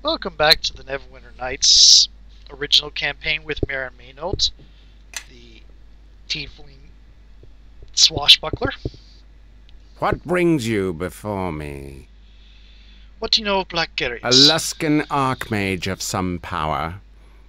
Welcome back to the Neverwinter Nights original campaign with Meren, the tiefling swashbuckler. What brings you before me? What do you know of Black A Garius? Luskan archmage of some power.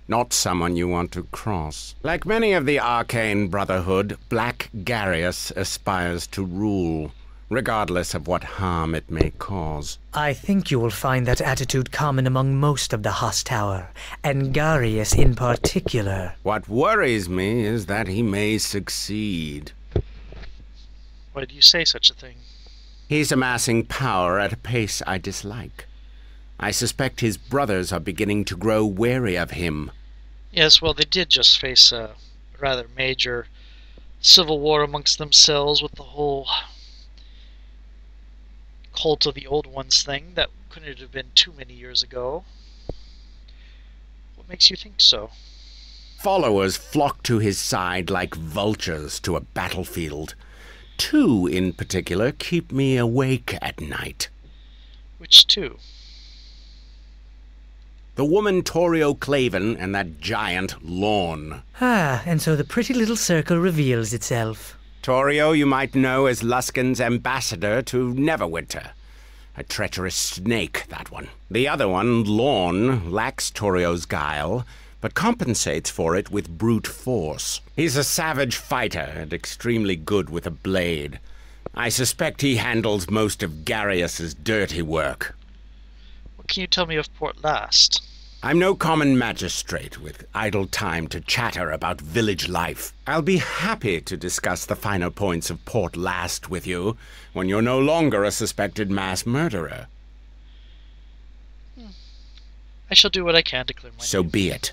Not someone you want to cross. Like many of the arcane brotherhood, Black Garius aspires to rule, regardless of what harm it may cause. I think you will find that attitude common among most of the Haas Tower, and Garius in particular. What worries me is that he may succeed. Why do you say such a thing? He's amassing power at a pace I dislike. I suspect his brothers are beginning to grow wary of him. Yes, well, they did just face a rather major civil war amongst themselves with the whole cult of the old ones thing. That couldn't have been too many years ago. What makes you think so? Followers flock to his side like vultures to a battlefield. Two, in particular, keep me awake at night. Which two? The woman Torio Claven and that giant Lorne. Ah, and so the pretty little circle reveals itself. Torio you might know as Luskan's ambassador to Neverwinter. A treacherous snake, that one. The other one, Lorne, lacks Torio's guile, but compensates for it with brute force. He's a savage fighter and extremely good with a blade. I suspect he handles most of Garius's dirty work. What can you tell me of Port Last? I'm no common magistrate with idle time to chatter about village life. I'll be happy to discuss the finer points of Port Last with you when you're no longer a suspected mass murderer. I shall do what I can to clear my So name. be it.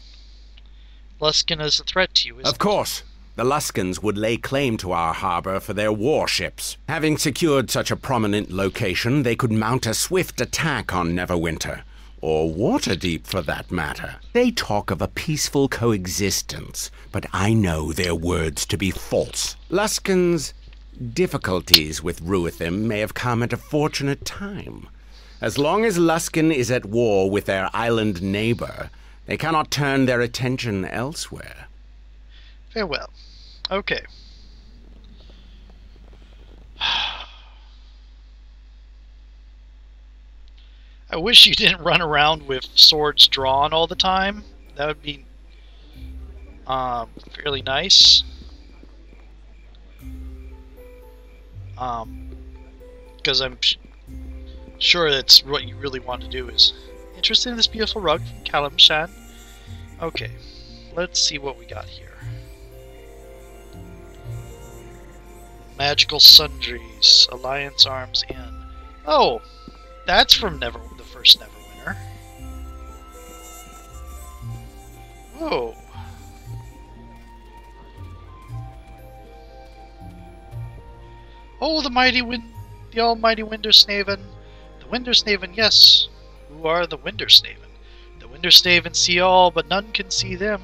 Luskan is a threat to you, isn't Of course. The Luskans would lay claim to our harbor for their warships. Having secured such a prominent location, they could mount a swift attack on Neverwinter. Or Waterdeep, for that matter. They talk of a peaceful coexistence, but I know their words to be false. Luskan's difficulties with Ruithim may have come at a fortunate time. As long as Luskan is at war with their island neighbor, they cannot turn their attention elsewhere. Farewell. Okay. I wish you didn't run around with swords drawn all the time. That would be fairly nice. Because I'm sure that's what you really want to do. Is interested in this beautiful rug from Kalimshan? Okay, let's see what we got here. Magical Sundries, Alliance Arms Inn. Oh, that's from the first Neverwinter. Whoa. Oh, the almighty Wintersnaven. The Wintersnaven, yes. Who are the Wintersnaven? The Wintersnaven see all, but none can see them.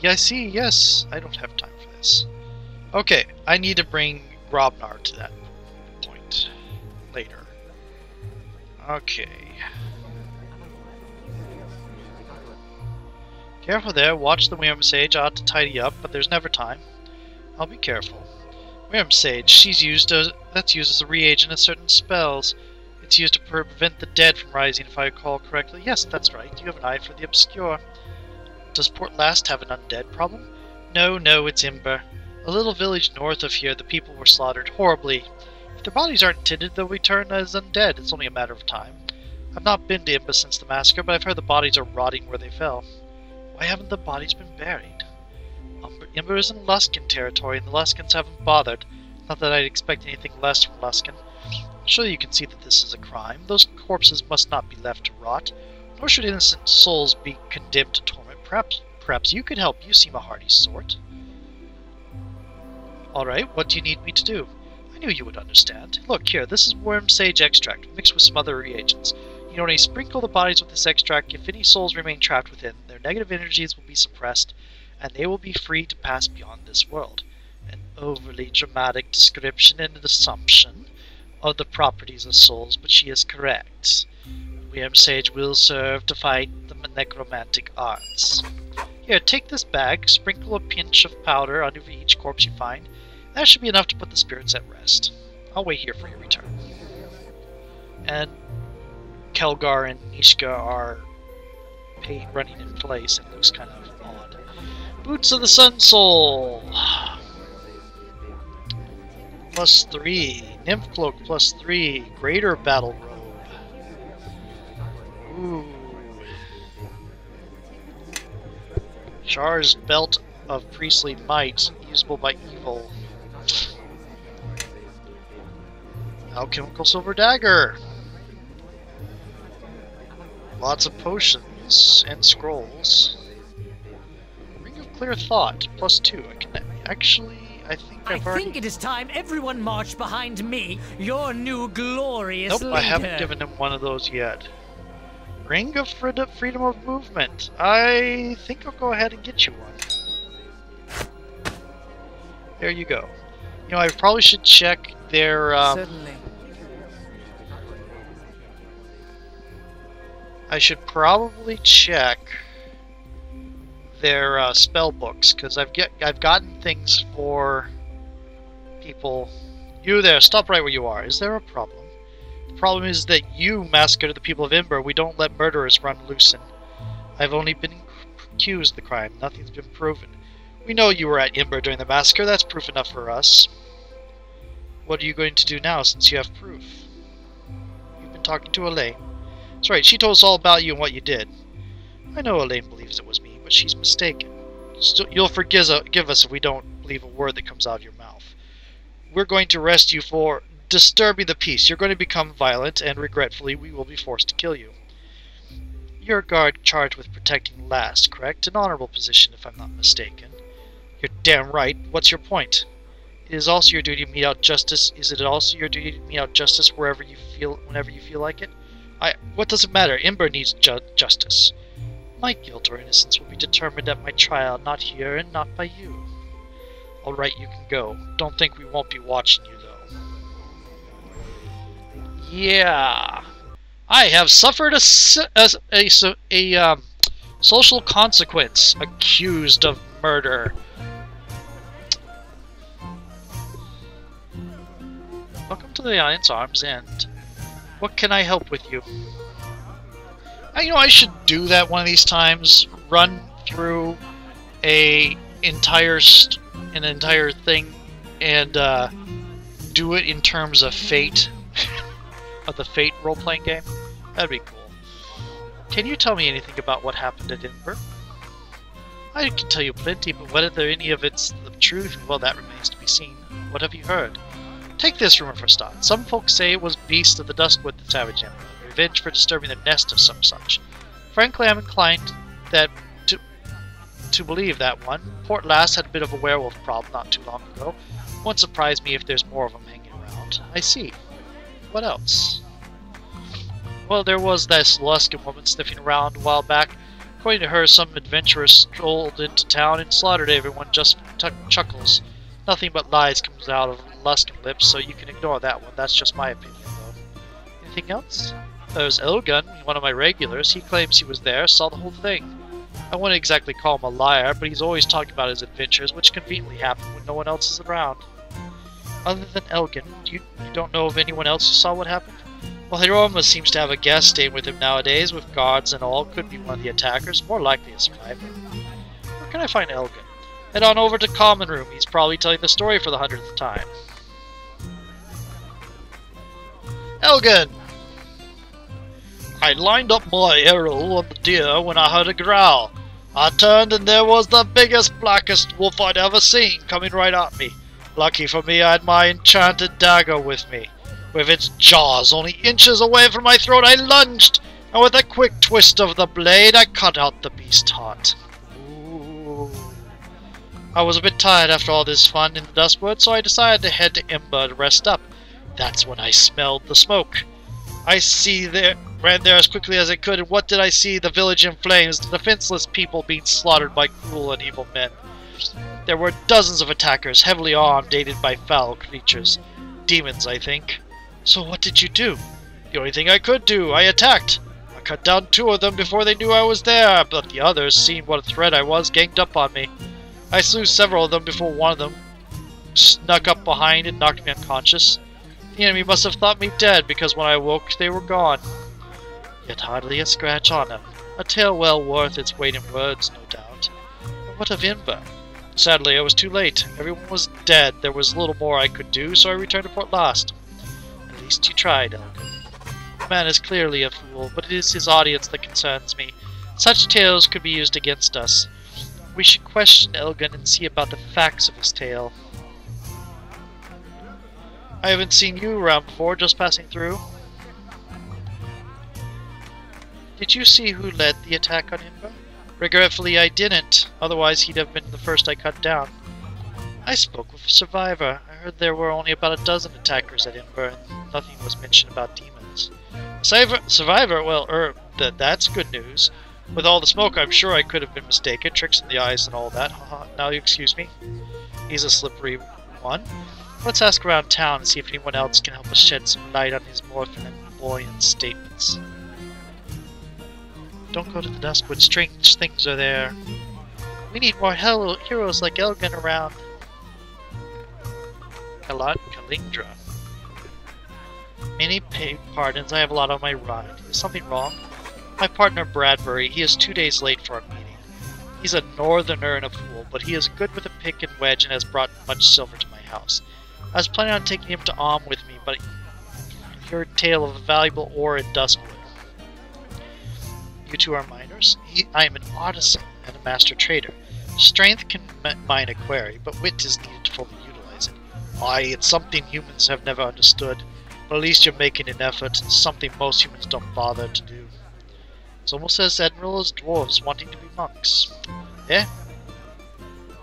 Yeah, I see, yes. I don't have time for this. Okay, I need to bring Grobnar to that point later. Okay. Careful there, watch the Worm Sage. I ought to tidy up, but there's never time. I'll be careful. Worm Sage, that's used as a reagent in certain spells. It's used to prevent the dead from rising, if I recall correctly. Yes, that's right. You have an eye for the obscure. Does Port Last have an undead problem? No, it's Imber. A little village north of here, the people were slaughtered horribly. If their bodies aren't tinted, they'll return as undead. It's only a matter of time. I've not been to Imber since the massacre, but I've heard the bodies are rotting where they fell. Why haven't the bodies been buried? Imber is in Luskan territory, and the Luskans haven't bothered. Not that I'd expect anything less from Luskan. Surely you can see that this is a crime. Those corpses must not be left to rot, nor should innocent souls be condemned to torment. Perhaps you could help. You seem a hardy sort. Alright, what do you need me to do? I knew you would understand. Look here, this is worm sage extract, mixed with some other reagents. You only sprinkle the bodies with this extract. If any souls remain trapped within, their negative energies will be suppressed, and they will be free to pass beyond this world. An overly dramatic description and an assumption of the properties of souls, but she is correct. We Meren Sage will serve to fight the necromantic arts. Here, take this bag, sprinkle a pinch of powder on each corpse you find. That should be enough to put the spirits at rest. I'll wait here for your return. And Kelgar and Ishka are running in place. It looks kind of odd. Boots of the Sun Soul. +3. Nymph Cloak +3. Greater Battle Robe. Ooh. Char's Belt of Priestly Might, usable by evil. Alchemical Silver Dagger. Lots of potions and scrolls. Ring of Clear Thought +2. I can actually. I think it is time everyone marched behind me, your new glorious leader. Nope, I haven't given him one of those yet. Ring of Freedom of Movement. I think I'll go ahead and get you one. There you go. You know, I probably should check their. Certainly. I should probably check their spell books, because I've gotten things for people. You there, stop right where you are. Is there a problem? The problem is that you massacred the people of Ember. We don't let murderers run loose, and I've only been accused of the crime. Nothing's been proven. We know you were at Ember during the massacre. That's proof enough for us. What are you going to do now, since you have proof? You've been talking to Elaine. That's right, she told us all about you and what you did. I know Elaine believes it was me, but she's mistaken. You'll forgive us if we don't believe a word that comes out of your mouth. We're going to arrest you for disturbing the peace. You're going to become violent, and regretfully, we will be forced to kill you. You're a guard charged with protecting Last, correct? An honorable position, if I'm not mistaken. You're damn right. What's your point? It is also your duty to mete out justice. Is it also your duty to mete out justice whenever you feel like it? What does it matter? Ember needs justice. My guilt or innocence will be determined at my trial, not here and not by you. Alright, you can go. Don't think we won't be watching you, though. Yeah. I have suffered a social consequence. Accused of murder. Welcome to the Alliance Arm's End. What can I help with you? I should do that one of these times. Run through an entire thing and do it in terms of Fate, of the Fate role-playing game. That'd be cool. Can you tell me anything about what happened at Ember? I can tell you plenty, but whether any of it's the truth, well, that remains to be seen. What have you heard? Take this rumor for start. Some folks say it was Beast of the Duskwood that savaged Ember. Revenge for disturbing the nest of some such. Frankly, I'm inclined to believe that one. Port Last had a bit of a werewolf problem not too long ago. Won't surprise me if there's more of them hanging around. I see. What else? Well, there was this Luskan woman sniffing around a while back. According to her, some adventurers strolled into town and slaughtered everyone just for chuckles. Nothing but lies comes out of Luskan lips, so you can ignore that one. That's just my opinion, though. Anything else? There's Elgun, one of my regulars. He claims he was there, saw the whole thing. I wouldn't exactly call him a liar, but he's always talking about his adventures, which conveniently happen when no one else is around. Other than Elgun, you don't know of anyone else who saw what happened? Well, Hiroma seems to have a guest staying with him nowadays, with guards and all. Could be one of the attackers, more likely a survivor. Where can I find Elgun? Head on over to Common Room. He's probably telling the story for the 100th time. Elgun! I lined up my arrow on the deer when I heard a growl. I turned and there was the biggest, blackest wolf I'd ever seen coming right at me. Lucky for me, I had my enchanted dagger with me. With its jaws only inches away from my throat, I lunged, and with a quick twist of the blade, I cut out the beast's heart. Ooh. I was a bit tired after all this fun in the Duskwood, so I decided to head to Ember to rest up. That's when I smelled the smoke. Ran there as quickly as I could, and what did I see? The village in flames, the defenseless people being slaughtered by cruel and evil men. There were dozens of attackers, heavily armed, aided by foul creatures. Demons, I think. So what did you do? The only thing I could do. I attacked. A cut down 2 of them before they knew I was there, but the others, seeing what a threat I was, ganged up on me. I slew several of them before one of them snuck up behind and knocked me unconscious. The enemy must have thought me dead, because when I awoke they were gone. Yet hardly a scratch on them. A tale well worth its weight in words, no doubt. But what of Inver? Sadly, I was too late. Everyone was dead. There was little more I could do, so I returned to Port Last. At least you tried, Elgun. The man is clearly a fool, but it is his audience that concerns me. Such tales could be used against us. We should question Elgun and see about the facts of his tale. I haven't seen you around before, just passing through. Did you see who led the attack on Inver? Regretfully, I didn't. Otherwise, he'd have been the first I cut down. I spoke with a survivor. I heard there were only about a dozen attackers at Inver, and nothing was mentioned about demons. Survivor? Well, that's good news. With all the smoke, I'm sure I could have been mistaken. Tricks in the eyes and all that. Now you excuse me? He's a slippery one. Let's ask around town and see if anyone else can help us shed some light on his more flamboyant statements. Don't go to the Duskwood. Strange things are there. We need more heroes like Elgun around. Kalindra. Many pardons. I have a lot on my ride. Is something wrong? My partner Bradbury, he is 2 days late for our meeting. He's a northerner and a fool, but he is good with a pick and wedge and has brought much silver to my house. I was planning on taking him to Alm with me, but I heard a tale of a valuable ore in Duskwood. You two are miners? I am an artisan and a master trader. Strength can mine a quarry, but wit is needed to fully utilize it. Aye, it's something humans have never understood, but at least you're making an effort, something most humans don't bother to do. It's almost as admirable as dwarves wanting to be monks. Eh?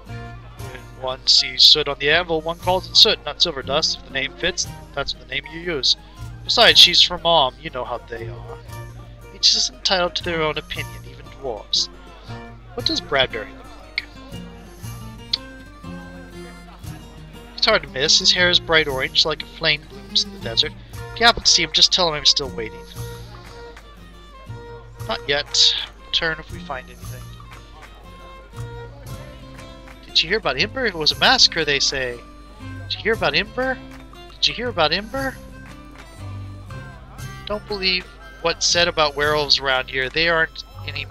When one sees soot on the anvil, one calls it soot, not silver dust. If the name fits, that's the name you use. Besides, she's from Alm, you know how they are. Each is entitled to their own opinion, even dwarves. What does Bradbury look like? It's hard to miss. His hair is bright orange, like a flame blooms in the desert. If you happen to see him, just tell him I'm still waiting. Not yet. Return if we find anything. Did you hear about Inver? It was a massacre, they say. Did you hear about Inver? Did you hear about Inver? Don't believe what's said about werewolves around here. They aren't any,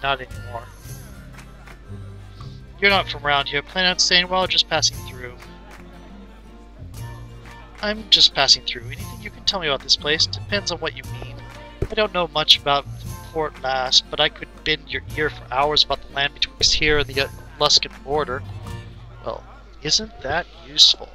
not anymore. You're not from around here. Plan on staying while or just passing through? I'm just passing through. Anything you can tell me about this place? Depends on what you mean. I don't know much about Port Last, but I could bend your ear for hours about the land between here and the Luskan border. Well, isn't that useful?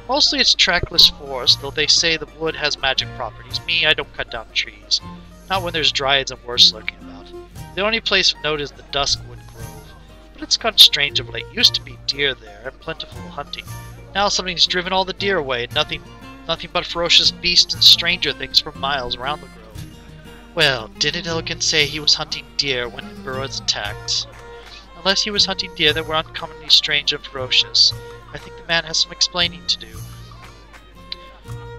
Mostly it's trackless forest, though they say the wood has magic properties. Me, I don't cut down trees. Not when there's dryads and worse lurking about. The only place of note is the Duskwood Grove. But it's gotten strange of late. Used to be deer there, and plentiful hunting. Now something's driven all the deer away, and nothing but ferocious beasts and stranger things for miles around the grove. Well, didn't Elgun say he was hunting deer when Inver was attacked? Unless he was hunting deer that were uncommonly strange and ferocious. I think the man has some explaining to do.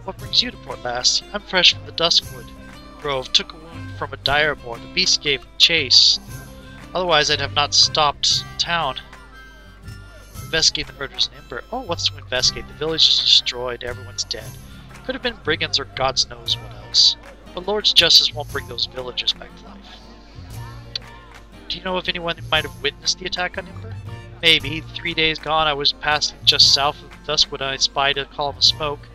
What brings you to Port Last? I'm fresh from the Duskwood Grove. Took a wound from a direboar. The beast gave chase. Otherwise, I'd have not stopped town. Investigate the murders in Inver. Oh, what's to investigate? The village is destroyed. Everyone's dead. Could have been brigands or God knows what else. But Lord's justice won't bring those villagers back to life. Do you know if anyone might have witnessed the attack on Inver? Maybe. 3 days gone, I was passing just south of Duskwood and I spied a column of smoke.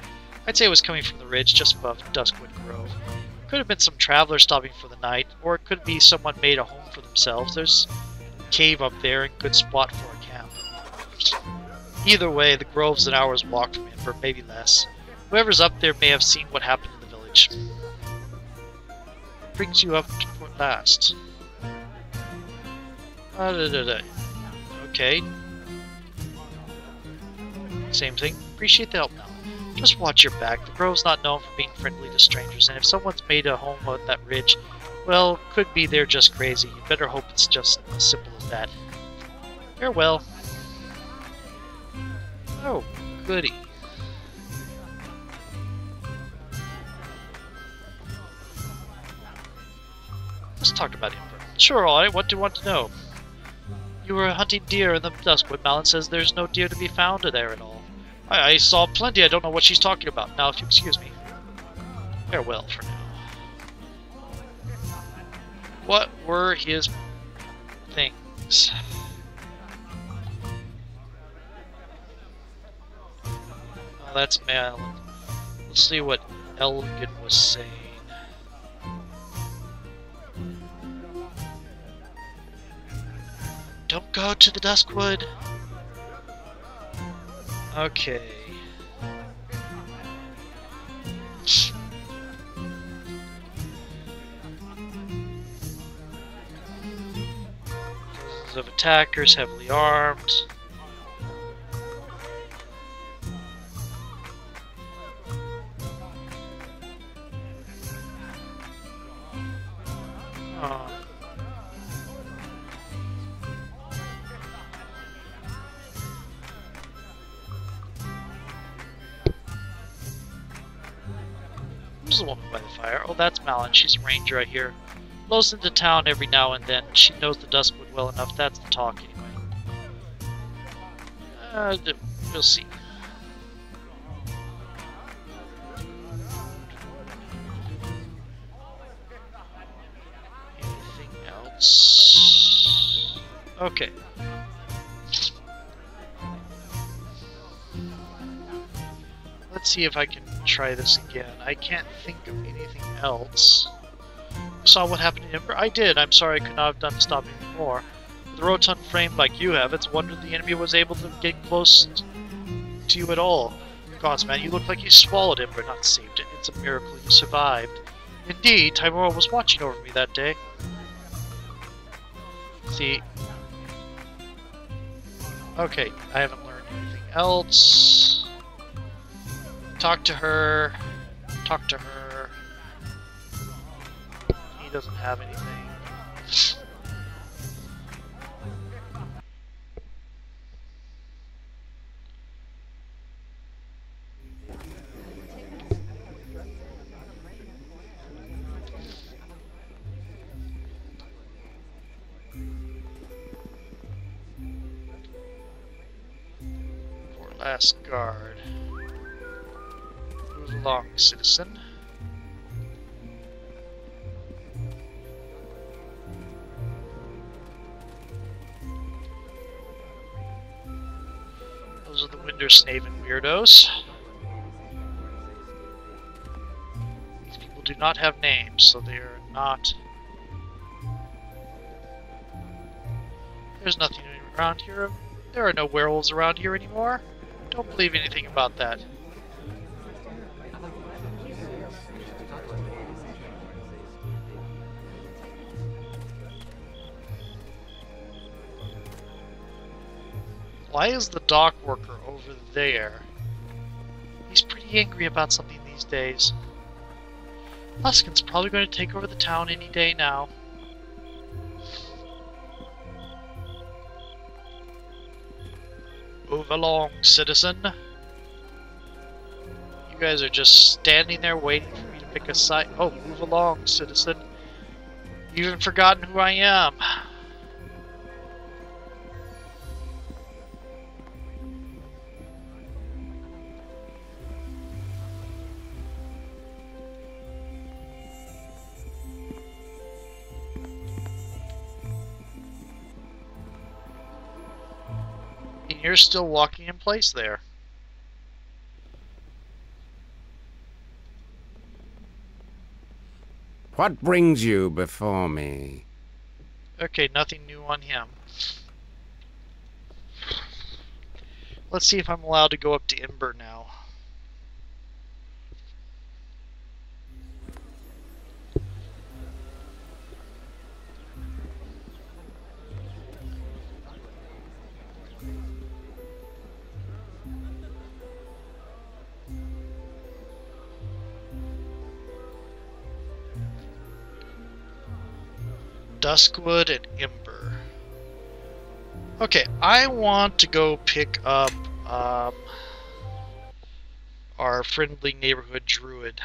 I'd say it was coming from the ridge just above Duskwood Grove. Could have been some traveler stopping for the night, or it could be someone made a home for themselves. There's a cave up there and a good spot for a camp. Either way, the grove's an hour's walk from Inver, maybe less. Whoever's up there may have seen what happened in the village. What brings you up to Port Last? Okay. Same thing. Appreciate the help now. Just watch your back. The Grove's not known for being friendly to strangers, and if someone's made a home on that ridge, well, could be they're just crazy. You better hope it's just as simple as that. Farewell. Oh, goody. Let's talk about Ember. Sure, alright, what do you want to know? You were hunting deer in the duskwood. Malin says there's no deer to be found there at all. I saw plenty, I don't know what she's talking about. Now, if you excuse me. Farewell for now. What were his things? Oh, that's Malin. Let's see what Elgun was saying. Don't go to the Duskwood. Okay. Dozens of attackers, heavily armed. Oh. Who's the woman by the fire? Oh, that's Malin. She's a ranger, I hear. Blows into town every now and then. She knows the Duskwood well enough. That's the talk, anyway. We'll see. Anything else? Okay. Let's see if I can try this again. I can't think of anything else. You saw what happened to Ember? I did. I'm sorry I could not have done to stop him before. With a rotund frame like you have, it's a wonder the enemy was able to get close to you at all. Gods, man, you look like you swallowed Ember, not saved it. It's a miracle you survived. Indeed, Timora was watching over me that day. See. Okay, I haven't learned anything else. Talk to her. Talk to her. He doesn't have anything. For last guard. Move along, citizen. Those are the Wintersnaven weirdos. These people do not have names, so they are not... There's nothing around here. There are no werewolves around here anymore. Don't believe anything about that. Why is the dock worker over there? He's pretty angry about something these days. Luskin's probably going to take over the town any day now. Move along, citizen. You guys are just standing there waiting for me to pick a side. Oh, move along, citizen. You've even forgotten who I am. You're still walking in place there. What brings you before me? Okay, nothing new on him. Let's see if I'm allowed to go up to Ember now. Duskwood and Ember. Okay, I want to go pick up our friendly neighborhood druid.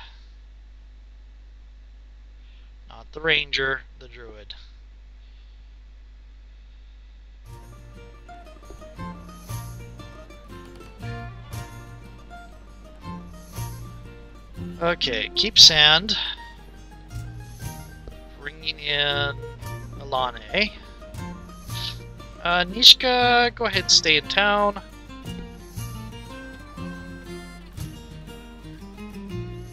Not the ranger, the druid. Okay, keep sand. Bringing in Alane. Nishka, go ahead and stay in town.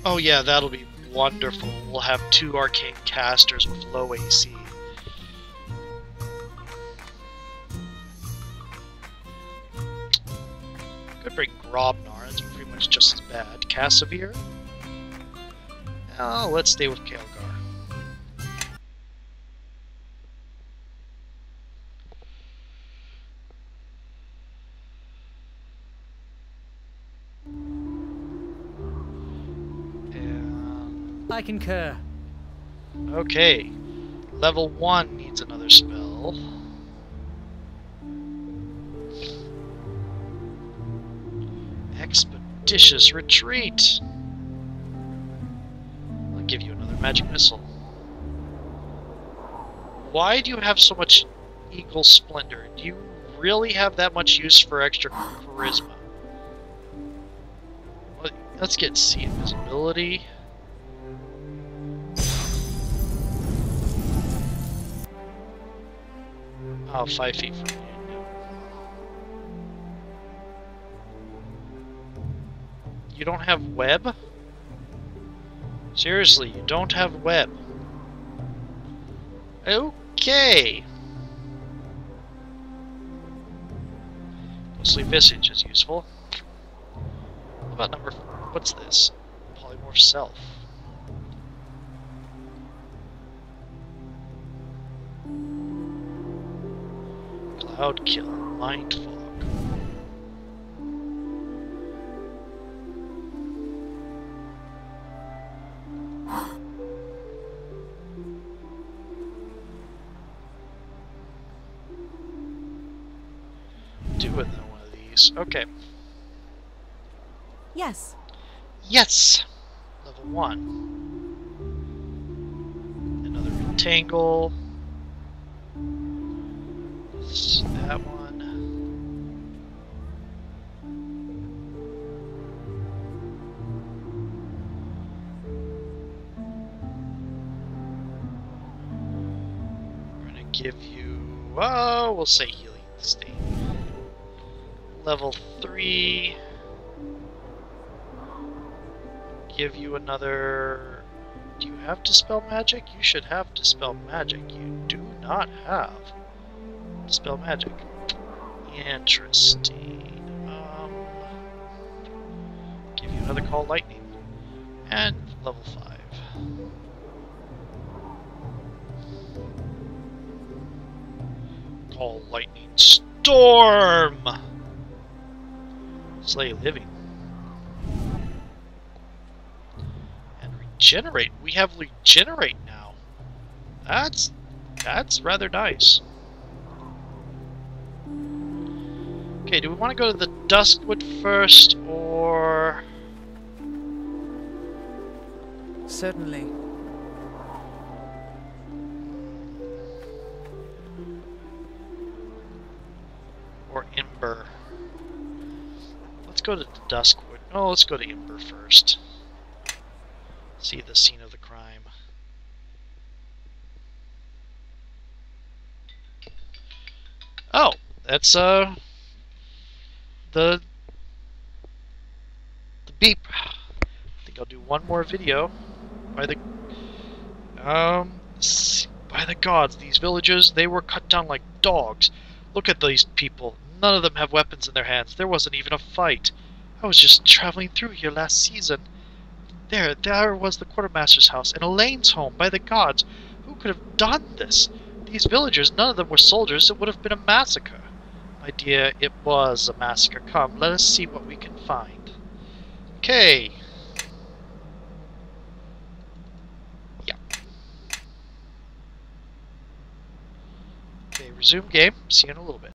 Oh yeah, that'll be wonderful. We'll have 2 arcane casters with low AC. Could bring Grobnar, it's pretty much just as bad. Cassavir? Oh, let's stay with Kaelgar. I concur. Okay, level 1 needs another spell. Expeditious Retreat! I'll give you another magic missile. Why do you have so much Eagle Splendor? Do you really have that much use for extra charisma? Let's get C invisibility. Oh, 5 feet from you. You don't have web? Seriously, you don't have web. Okay. Mostly Visage is useful. What about number... what's this? Polymorph Self. Cloud Kill, Mind Fog. Do it in one of these. Okay. Yes. Yes! Level 1. Another Entangle. That one. We're gonna give you, oh, we'll say Healing State. Level 3. Give you another. Do you have Dispel Magic? You should have Dispel Magic. You do not have Dispel Magic. Interesting. Give you another Call Lightning. And level 5. Call Lightning Storm! Slay Living. And Regenerate. We have Regenerate now. That's rather nice. Okay, do we want to go to the Duskwood first, or... Certainly. or Ember? Let's go to the Duskwood. Oh, let's go to Ember first. See the scene of the crime. Oh, that's the beep. I think I'll do one more video. By the gods, these villagers, they were cut down like dogs. Look at these people. None of them have weapons in their hands. There wasn't even a fight. I was just traveling through here last season. There was the quartermaster's house and Elaine's home. By the gods, who could have done this? These villagers, none of them were soldiers. It would have been a massacre. My dear, it was a massacre. Come, let us see what we can find. Okay. Yeah. Okay, resume game. See you in a little bit.